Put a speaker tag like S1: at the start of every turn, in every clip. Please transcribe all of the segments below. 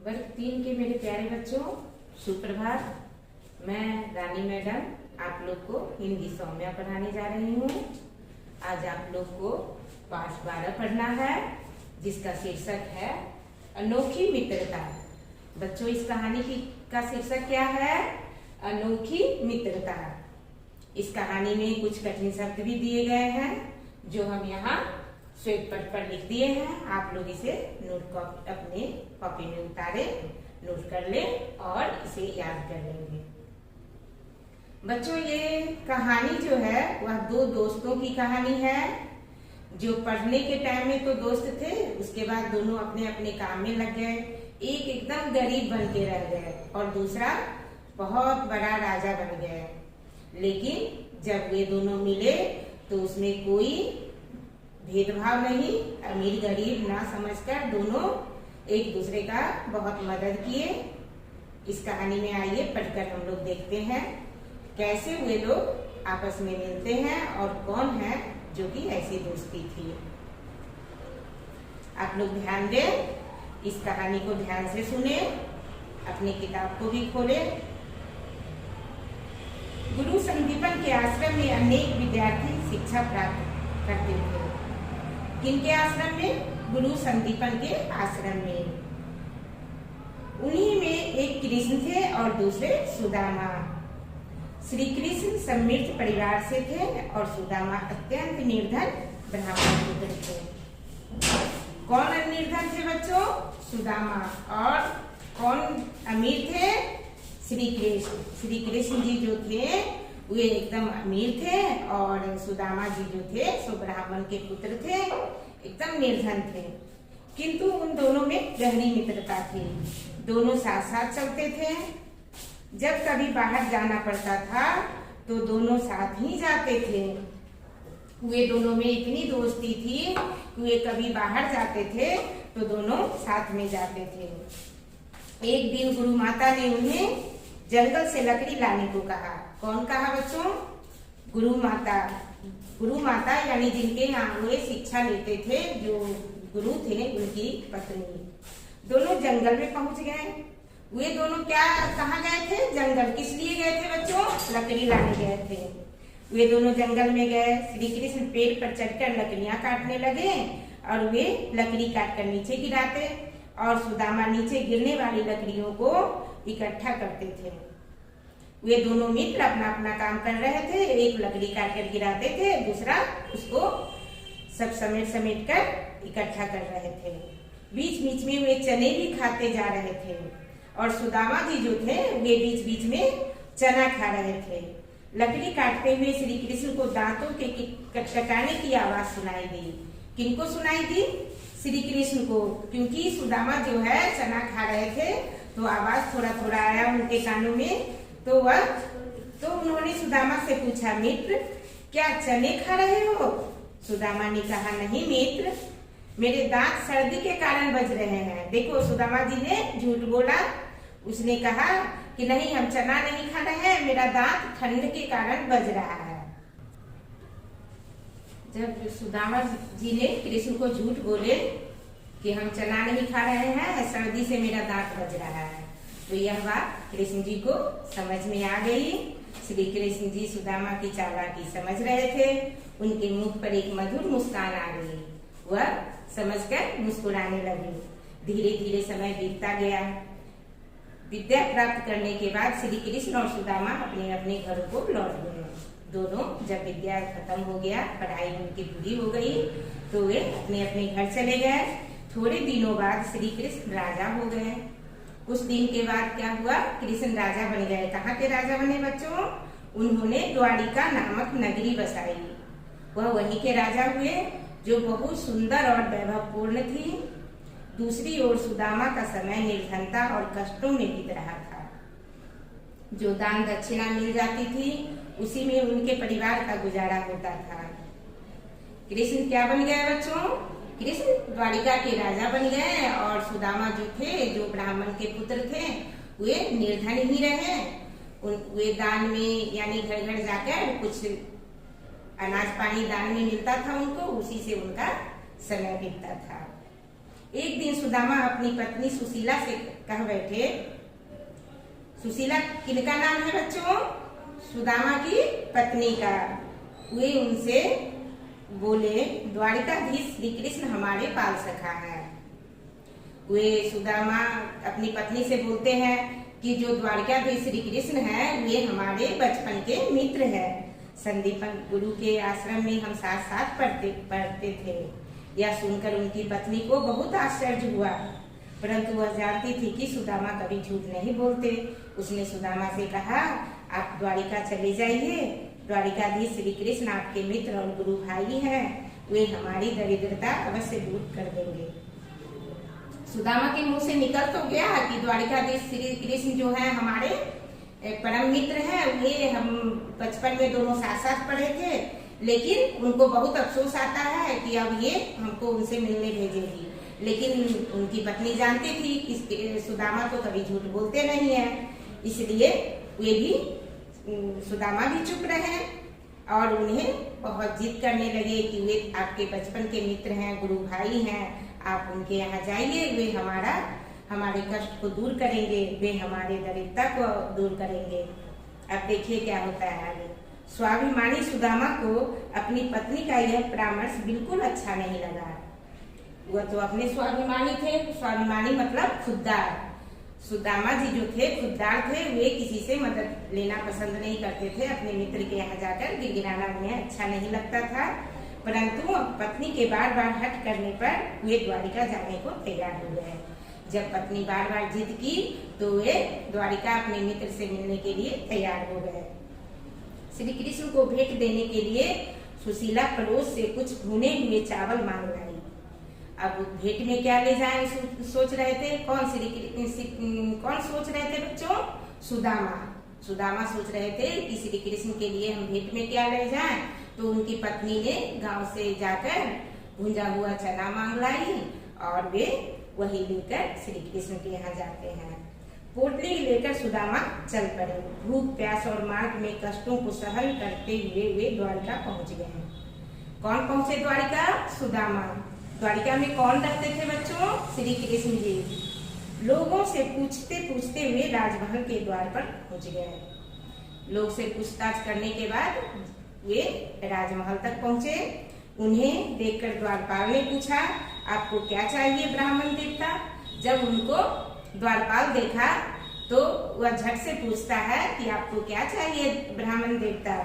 S1: वर्ग 3 के मेरे प्यारे बच्चों, सुप्रभात। मैं रानी मैडम आप लोग को हिंदी सौम्या पढ़ाने जा रही हूँ। आज आप लोग को पाठ 12 पढ़ना है, जिसका शीर्षक है अनोखी मित्रता। बच्चों, इस कहानी का शीर्षक क्या है? अनोखी मित्रता। इस कहानी में कुछ कठिन शब्द भी दिए गए हैं, जो हम यहाँ श्वेत पट पर लिख दिए हैं। आप लोग इसे अपने कॉपी में उतारे, नोट कर ले और इसे याद कर लेंगे। बच्चों, ये कहानी जो है वह दो दोस्तों की कहानी है, जो पढ़ने के टाइम में तो दोस्त थे, उसके बाद दोनों अपने अपने काम में लग गए। एक एकदम गरीब बन के रह गए और दूसरा बहुत बड़ा राजा बन गया। लेकिन जब वे दोनों मिले तो उसमें कोई भेदभाव नहीं, अमीर गरीब ना समझकर दोनों एक दूसरे का बहुत मदद किए। इस कहानी में आइए पढ़कर हम लोग देखते हैं कैसे वे लोग आपस में मिलते हैं और कौन है जो कि ऐसी दोस्ती थी। आप लोग ध्यान दें, इस कहानी को ध्यान से सुने, अपनी किताब को भी खोलें। गुरु संदीपन के आश्रम में अनेक विद्यार्थी शिक्षा प्राप्त करते थे। किनके आश्रम में? गुरु संदीपन के आश्रम में। उन्हीं में एक कृष्ण थे और दूसरे सुदामा। श्री कृष्ण समृद्ध परिवार से थे और सुदामा अत्यंत निर्धन ब्राह्मण पुत्र थे। कौन निर्धन थे बच्चों? सुदामा। और कौन अमीर थे? श्री कृष्ण। श्री कृष्ण जी जो थे वे एकदम अमीर थे और सुदामा जी जो थे सो ब्राह्मण के पुत्र थे, एकदम निर्धन थे। किंतु उन दोनों में गहरी मित्रता थी। दोनों साथ साथ चलते थे। जब कभी बाहर जाना पड़ता था तो दोनों साथ ही जाते थे। वे दोनों में इतनी दोस्ती थी कि वे कभी बाहर जाते थे तो दोनों साथ में जाते थे। एक दिन गुरु माता ने उन्हें जंगल से लकड़ी लाने को कहा। कौन कहा बच्चों? गुरु माता। गुरु माता यानी जिनके यहाँ वे शिक्षा लेते थे, जो गुरु थे, उनकी पत्नी। दोनों जंगल में पहुंच गए। वे दोनों कहाँ गए थे? जंगल। किस लिए गए थे बच्चों? लकड़ी लाने गए थे। वे दोनों जंगल में गए। श्री कृष्ण पेड़ पर चढ़कर लकड़ियां काटने लगे और वे लकड़ी काटकर नीचे गिराते और सुदामा नीचे गिरने वाली लकड़ियों को इकट्ठा करते थे। वे दोनों मित्र अपना अपना काम कर रहे थे। एक लकड़ी काटकर गिराते थे, दूसरा उसको सब समेट समेट कर इकट्ठा कर रहे थे। बीच बीच में वे चने भी खाते जा रहे थे और सुदामा जी जो थे वे बीच बीच में चना खा रहे थे। लकड़ी काटते हुए श्री कृष्ण को दांतों के कटकटाने की आवाज सुनाई दी। किनको सुनाई दी? श्री कृष्ण को, क्योंकि सुदामा जो है चना खा रहे थे तो आवाज थोड़ा थोड़ा आया उनके कानों में। तो उन्होंने सुदामा से पूछा, मित्र क्या चने खा रहे हो? सुदामा ने कहा, नहीं मित्र, मेरे दांत सर्दी के कारण बज रहे हैं। देखो, सुदामा जी ने झूठ बोला। उसने कहा कि नहीं, हम चना नहीं खा रहे हैं, मेरा दांत ठंड के कारण बज रहा है। जब सुदामा जी ने कृष्ण को झूठ बोले कि हम चना नहीं खा रहे हैं, सर्दी से मेरा दांत बज रहा है, तो यह बात कृष्ण जी को समझ में आ गई। श्री कृष्ण जी सुदामा की चालाकी समझ रहे थे। उनके मुख पर एक मधुर मुस्कान आ गई। वह समझकर मुस्कुराने लगे। धीरे धीरे समय बीतता गया। विद्या प्राप्त करने के बाद श्री कृष्ण और सुदामा अपने अपने घरों को लौट गए। दोनों जब विद्या खत्म हो गया, पढ़ाई उनकी पूरी हो गई, तो वे अपने अपने घर चले गए। थोड़े दिनों बाद श्री कृष्ण राजा हो गए। कुछ दिन के बाद क्या हुआ? कृष्ण राजा बन गए। कहाँ के राजा बने बच्चों? उन्होंने द्वारिका नामक नगरी बसाई। वह वहीं के राजा हुए, जो बहुत सुंदर और वैभवपूर्ण थी। दूसरी ओर सुदामा का समय निर्धनता और कष्टों में बीत रहा था। जो दान दक्षिणा मिल जाती थी उसी में उनके परिवार का गुजारा होता था। कृष्ण क्या बन गए बच्चों? कृष्ण द्वारिका के राजा बन गए और सुदामा जो थे, जो ब्राह्मण के पुत्र थे, वे निर्धन ही रहे। वे दान में यानी घर घर जाकर कुछ अनाज पानी दान में मिलता था उनको, उसी से उनका समय बीतता था। एक दिन सुदामा अपनी पत्नी सुशीला से कह बैठे। सुशीला किनका नाम है बच्चों? सुदामा की पत्नी का। वे उनसे बोले, द्वारिकाधीश श्री कृष्ण हमारे बाल सखा है। वे सुदामा अपनी पत्नी से बोलते हैं कि जो द्वारिकाधीश श्री कृष्ण है वे हमारे बचपन के मित्र हैं। संदीपन गुरु के आश्रम में हम साथ साथ पढ़ते थे। यह सुनकर उनकी पत्नी को बहुत आश्चर्य हुआ, परंतु वह जानती थी कि सुदामा कभी झूठ नहीं बोलते। उसने सुदामा से कहा, आप द्वारिका चले जाइए। द्वारिकाधीश श्री कृष्ण आपके मित्र और गुरु भाई हैं। वे हमारी दरिद्रता अवश्य दूर कर देंगे। सुदामा के मुंह से निकल तो गया कि द्वारिकाधीश श्री कृष्ण जो है हमारे परम मित्र हैं। वे हम बचपन में दोनों साथ साथ पढ़े थे, लेकिन उनको बहुत अफसोस आता है कि अब ये हमको उनसे मिलने भेजेगी। लेकिन उनकी पत्नी जानती थी कि सुदामा तो कभी झूठ बोलते नहीं है, इसलिए वे भी सुदामा भी चुप रहे और उन्हें बहुत जिद करने लगे कि वे आपके बचपन के मित्र हैं, गुरु भाई हैं, आप उनके यहाँ जाइए। वे हमारे कष्ट को दूर करेंगे, वे हमारे दरिद्रता को दूर करेंगे। अब देखिए क्या होता है आगे। स्वाभिमानी सुदामा को अपनी पत्नी का यह परामर्श बिल्कुल अच्छा नहीं लगा। वह तो अपने स्वाभिमानी थे। स्वाभिमानी मतलब खुददार। सुदामा जी जो थे खुददार थे। वे किसी से मदद लेना पसंद नहीं करते थे। अपने मित्र के यहाँ जाकर गिड़गिड़ाना उन्हें अच्छा नहीं लगता था, परंतु पत्नी के बार बार हट करने पर वे द्वारिका जाने को तैयार हो गए। जब पत्नी बार बार जिद की तो वे द्वारिका अपने मित्र से मिलने के लिए तैयार हो गए। श्री कृष्ण को भेंट देने के लिए सुशीला पड़ोस से कुछ भुने हुए चावल मांग लाई। अब भेंट में क्या ले जाएं सोच रहे थे। कौन सोच रहे थे बच्चों? सुदामा सोच रहे थे कि श्री कृष्ण के लिए हम भेंट में क्या ले जाएं। तो उनकी पत्नी ने गांव से जाकर भुंजा हुआ चना मांग लाई और वे वही लेकर श्री कृष्ण के यहाँ जाते हैं। पोटली लेकर सुदामा चल पड़े। भूख प्यास और मार्ग में कष्टों को सहन करते हुए वे द्वारिका पहुंच गए हैं। कौन पहुंचे द्वारिका? सुदामा। द्वारिका में कौन रहते थे बच्चों? श्री कृष्ण जी। लोगों से पूछते पूछते वे राजमहल के द्वार पर पहुंच गए। लोग से पूछताछ करने के बाद वे राजमहल तक पहुंचे। उन्हें देखकर द्वारपाल ने पूछा, आपको क्या चाहिए ब्राह्मण देवता? जब उनको द्वारपाल देखा तो वह झट से पूछता है कि आपको क्या चाहिए ब्राह्मण देवता?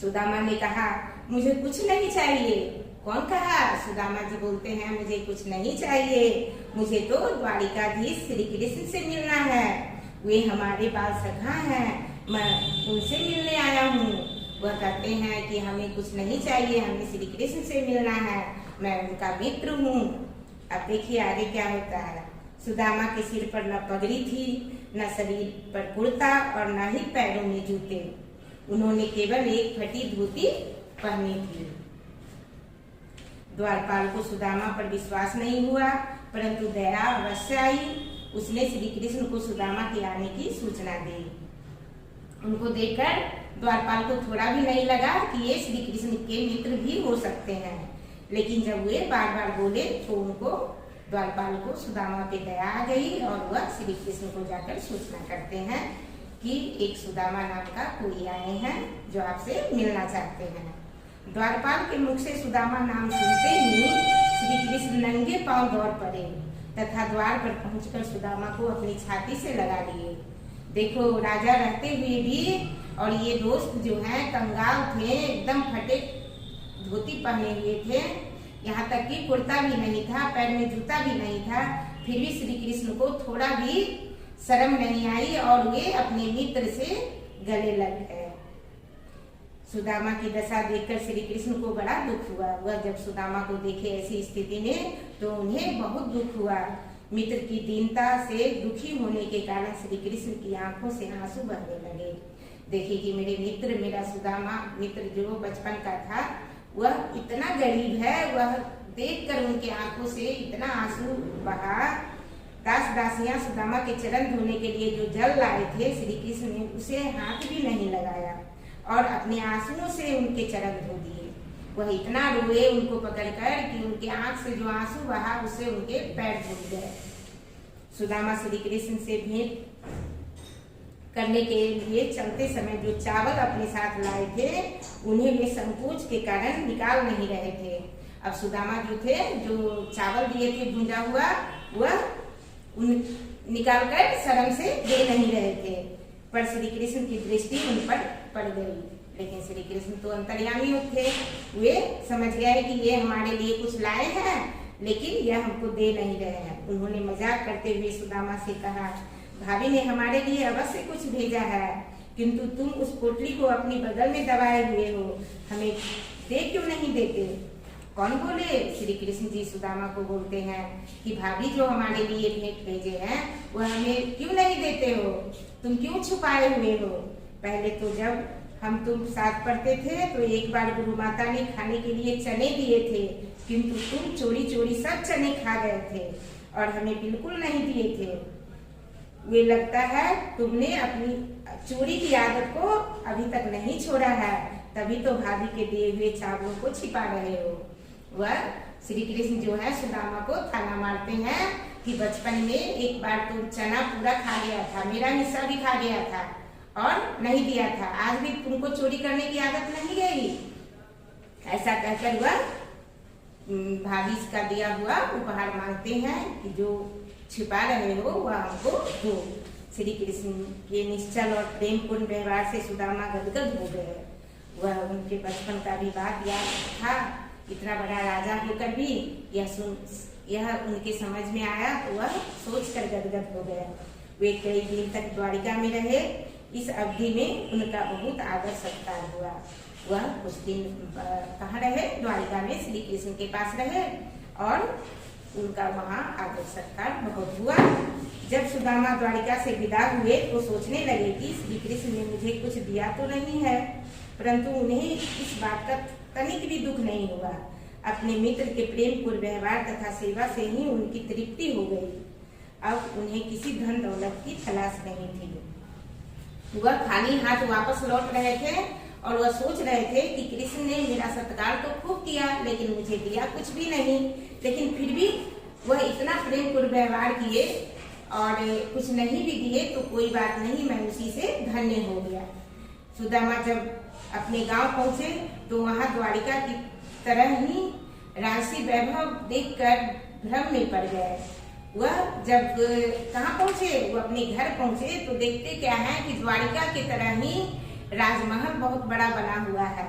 S1: सुदामा ने कहा, मुझे कुछ नहीं चाहिए। कौन कहा? सुदामा जी बोलते हैं, मुझे कुछ नहीं चाहिए, मुझे तो द्वारिकाधीश श्री कृष्ण से मिलना है। वे हमारे बाल सखा हैं, मैं उनसे मिलने आया हूँ। वह कहते हैं कि हमें कुछ नहीं चाहिए, हमें श्री कृष्ण से मिलना है, मैं उनका मित्र हूँ। अब देखिए आगे क्या होता है। सुदामा के सिर पर न पगड़ी थी, न शरीर पर कुर्ता और न ही पैरों में जूते। उन्होंने केवल एक फटी धोती पहनी थी। द्वारपाल को सुदामा पर विश्वास नहीं हुआ, परंतु दया अवश्य आई। उसने श्री कृष्ण को सुदामा के आने की सूचना दी। उनको देखकर द्वारपाल को थोड़ा भी नहीं लगा कि ये श्री कृष्ण के मित्र भी हो सकते हैं, लेकिन जब वे बार बार बोले तो उनको द्वारपाल को सुदामा पे दया आ गई और वह श्री कृष्ण को जाकर सूचना करते हैं कि एक सुदामा नाम का कोई आए हैं जो आपसे मिलना चाहते हैं। द्वारपाल के मुख से सुदामा नाम सुनते ही श्री कृष्ण नंगे पांव दौड़ पड़े तथा द्वार पर पहुंचकर सुदामा को अपनी छाती से लगा लिए। देखो, राजा रहते हुए भी और ये दोस्त जो हैं कंगाल थे, एकदम फटे धोती पहने हुए थे, यहाँ तक कि कुर्ता भी नहीं था, पैर में जूता भी नहीं था, फिर भी श्री कृष्ण को थोड़ा भी शर्म नहीं आई और वे अपने मित्र से गले लग गए। सुदामा की दशा देखकर श्री कृष्ण को बड़ा दुख हुआ। वह जब सुदामा को देखे ऐसी स्थिति में तो उन्हें बहुत दुख हुआ। मित्र की दीनता से दुखी होने के कारण श्री कृष्ण की आंखों से आंसू बहने लगे। देखिए कि मेरे मित्र, मेरा सुदामा मित्र जो बचपन का था, वह इतना गरीब है। वह देखकर उनके आंखों से इतना आंसू बहा। दास दासियां सुदामा के चरण धोने के लिए जो जल लाए थे, श्री कृष्ण ने उसे हाथ भी नहीं लगाया और अपने आंसुओं से उनके चरण धो दिए। वह इतना रोए उनको पकड़कर कि उनके आंख से जो आंसू बहा उससे उनके पैर धुल गए। सुदामा श्री कृष्ण से भेंट करने के लिए चलते समय जो चावल अपने साथ लाए थे उन्हें वे संकोच के कारण निकाल नहीं रहे थे। अब सुदामा जो थे, जो चावल दिए थे भुंजा हुआ, वह निकाल कर शर्म से दे नहीं रहे थे, पर श्री कृष्ण की दृष्टि उन पर पड़ गई। लेकिन श्री कृष्ण तो अंतर्यामी थे, वे समझ गए कि ये हमारे लिए कुछ लाए हैं लेकिन यह हमको दे नहीं रहे हैं। उन्होंने मजाक करते हुए सुदामा से कहा, भाभी ने हमारे लिए अवश्य कुछ भेजा है, किंतु तुम उस पोटली को अपनी बगल में दबाए हुए हो, हमें दे क्यों नहीं देते? कौन बोले? श्री कृष्ण जी सुदामा को बोलते हैं कि भाभी जो हमारे लिए भेंट भेजे हैं वह हमें क्यों नहीं देते हो? तुम क्यों छुपाए हुए हो? पहले तो जब हम तुम साथ पढ़ते थे तो एक बार गुरु माता ने खाने के लिए चने दिए थे, किंतु तुम चोरी चोरी सब चने खा गए थे और हमें बिल्कुल नहीं दिए थे। वे लगता है तुमने अपनी चोरी की आदत को अभी तक नहीं छोड़ा है, तभी तो भाभी के दिए हुए चावलों को छिपा रहे हो। वह श्री कृष्ण जो है सुदामा को ताना मारते हैं कि बचपन में एक बार तुम चना पूरा खा गया था, मेरा हिस्सा भी खा गया था और नहीं दिया था, आज भी तुमको चोरी करने की आदत नहीं गई। ऐसा कहकर वह भाभी का दिया हुआ उपहार मांगते हैं कि जो छिपा रहे हो वह हमको दो। श्री कृष्ण के निश्चल और प्रेम पूर्ण व्यवहार से सुदामा गदगद हो गए। वह उनके बचपन का भी बात याद था। इतना बड़ा राजा होकर भी यह उनके समझ में आया तो वह सोचकर गदगद हो गए। वे कई दिन तक द्वारिका में रहे। इस अवधि में उनका बहुत आदर सत्कार हुआ। वह कुछ दिन कहाँ रहे? द्वारिका में श्री कृष्ण के पास रहे और उनका वहाँ आदर सत्कार बहुत हुआ। जब सुदामा द्वारिका से विदा हुए तो सोचने लगे कि श्री कृष्ण ने मुझे कुछ दिया तो नहीं है, परंतु उन्हें इस बात का तनिक भी दुख नहीं हुआ। अपने मित्र के प्रेम पूर्ण व्यवहार तथा सेवा से ही उनकी तृप्ति हो गई। अब उन्हें किसी धन दौलत की तलाश नहीं थी। वह खाली हाथ वापस लौट रहे थे और वह सोच रहे थे कि कृष्ण ने मेरा सत्कार तो खूब किया लेकिन मुझे दिया कुछ भी नहीं। लेकिन फिर भी वह इतना प्रेम पूर्ण व्यवहार किए और कुछ नहीं भी दिए तो कोई बात नहीं, मैं उसी से धन्य हो गया। सुदामा जब अपने गांव पहुंचे तो वहां द्वारिका की तरह ही राजसी वैभव देखकर भ्रम में पड़ गए। वह जब कहाँ पहुंचे? वो अपने घर पहुंचे तो देखते क्या है कि द्वारिका की तरह ही राजमहल बहुत बड़ा बना हुआ है।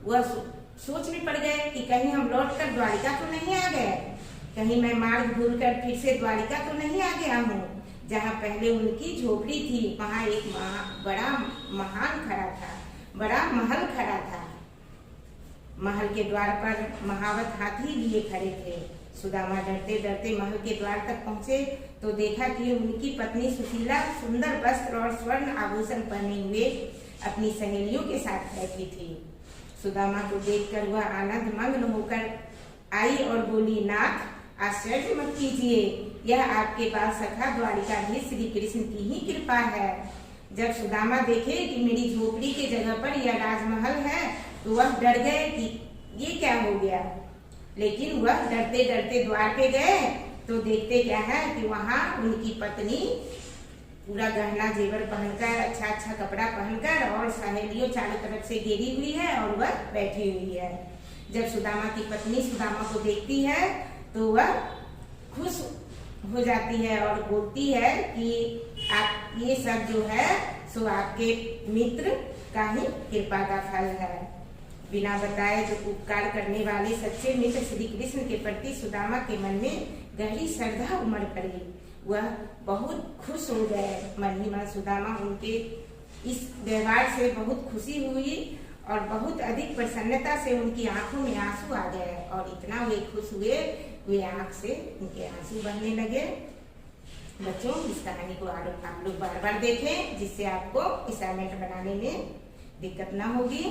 S1: वह सोच में पड़ गए कि कहीं हम लौटकर द्वारिका तो नहीं आ गए, कहीं मैं मार्ग भूलकर फिर से द्वारिका तो नहीं आ गया हूँ। जहाँ पहले उनकी झोपड़ी थी वहाँ एक बड़ा महान खड़ा था, बड़ा महल खड़ा था। महल के द्वार पर महावत हाथी लिए खड़े थे। सुदामा डरते डरते महल के द्वार तक पहुँचे तो देखा कि उनकी पत्नी सुशीला सुंदर वस्त्र और स्वर्ण आभूषण पहने हुए अपनी सहेलियों के साथ बैठी थी। सुदामा को देखकर वह आनंद मग्न होकर आई और बोली, नाथ आश्चर्य मत कीजिए, यह आपके पास सखा द्वारिकाधीश श्री कृष्ण की ही कृपा है। जब सुदामा देखे कि मेरी झोपड़ी के जगह पर यह राजमहल है तो वह डर गए कि ये क्या हो गया। लेकिन वह डरते डरते द्वार पे गए तो देखते क्या है कि वहाँ उनकी पत्नी पूरा गहना जेवर पहनकर, अच्छा अच्छा कपड़ा पहनकर और सहेलियों चारों तरफ से घेरी हुई है और वह बैठी हुई है। जब सुदामा की पत्नी सुदामा को देखती है तो वह खुश हो जाती है और बोलती है कि आप ये सब जो है सो आपके मित्र का ही कृपा का फल है। बिना बताए जो उपकार करने वाले सच्चे मित्र श्री कृष्ण के प्रति सुदामा के मन में गहरी श्रद्धा उमड़ पड़ी। वह बहुत खुश हो गए। मन ही मन सुदामा उनके इस व्यवहार से बहुत खुशी हुई और बहुत अधिक प्रसन्नता से उनकी आंखों में आंसू आ गए और इतना वे खुश हुए वे आंख से उनके आंसू बहने लगे। बच्चों, इस कहानी को आप लोग बार बार देखें जिससे आपको असाइनमेंट बनाने में दिक्कत ना होगी।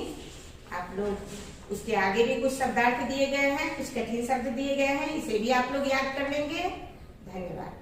S1: आप लोग उसके आगे भी कुछ शब्दार्थ दिए गए हैं, कुछ कठिन शब्द दिए गए हैं, इसे भी आप लोग याद कर लेंगे। धन्यवाद।